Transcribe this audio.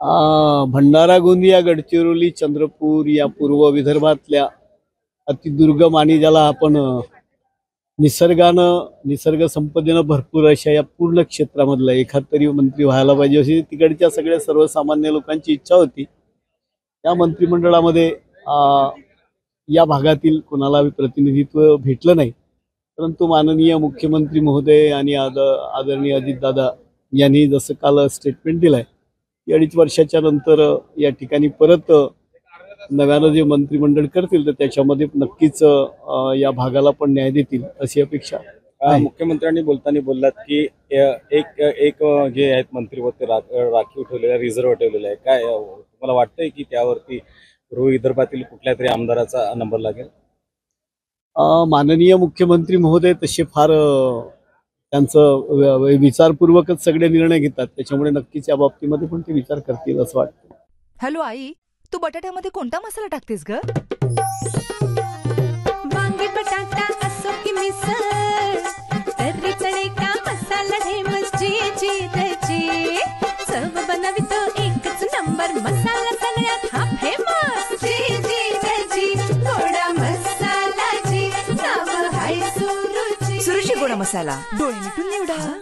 भंडारा, गोंदिया, गडचिरोली, चंद्रपूर या पूर्व विदर्भातल्या अतिदुर्गम आणि ज्याला आपण निसर्ग संपदेनं भरपूर अशा या पूर्ण क्षेत्रामधला एखाद तरी मंत्री व्हायला पाहिजे अशी तिकडच्या सगळ्या सर्वसामान्य लोकांची इच्छा होती। त्या मंत्रिमंडळामध्ये या भागातील कोणाला प्रतिनिधित्व भेटलं नाही, परंतु माननीय मुख्यमंत्री महोदय आणि आदरणीय अजितदादा यांनी जसं काल स्टेटमेंट दिलंय, 2.5 वर्षाच्या नंतर या ठिकाणी परत नव्यानं जे मंत्रिमंडळ करतील तर त्याच्यामध्ये नक्कीच या भागाला पण न्याय देतील अशी अपेक्षा आहे। मुख्यमंत्र्यांनी बोलताना बोललात की एक जे आहेत मंत्री होते राखीव ठेवलेले, रिझर्व्ह ठेवलेले आहे, काय तुम्हाला वाटतंय की त्यावरती पूर्व विदर्भातील कुठल्या तरी आमदाराचा नंबर लागेल? माननीय मुख्यमंत्री महोदय तसे फार त्यांचं विचारपूर्वकच सगळे निर्णय घेतात, त्याच्यामुळे नक्कीच या बाबतीमध्ये पण ते विचार करतील असं वाटतं। हॅलो आई, तू बटाट्यामध्ये कोणता मसाला टाकतेस ग? वांगी बटाटा असो की मिसळ, तर्री चणे का मसाला ढेमस जी त्याची चव बनवितो एकच नंबर मसाला सगळ्यात हा फेमस जी त्याची गोडा मसाला जी नाव हाय सुरुची सुरुची गोडा मसाला, डोळे मिटून निवडा।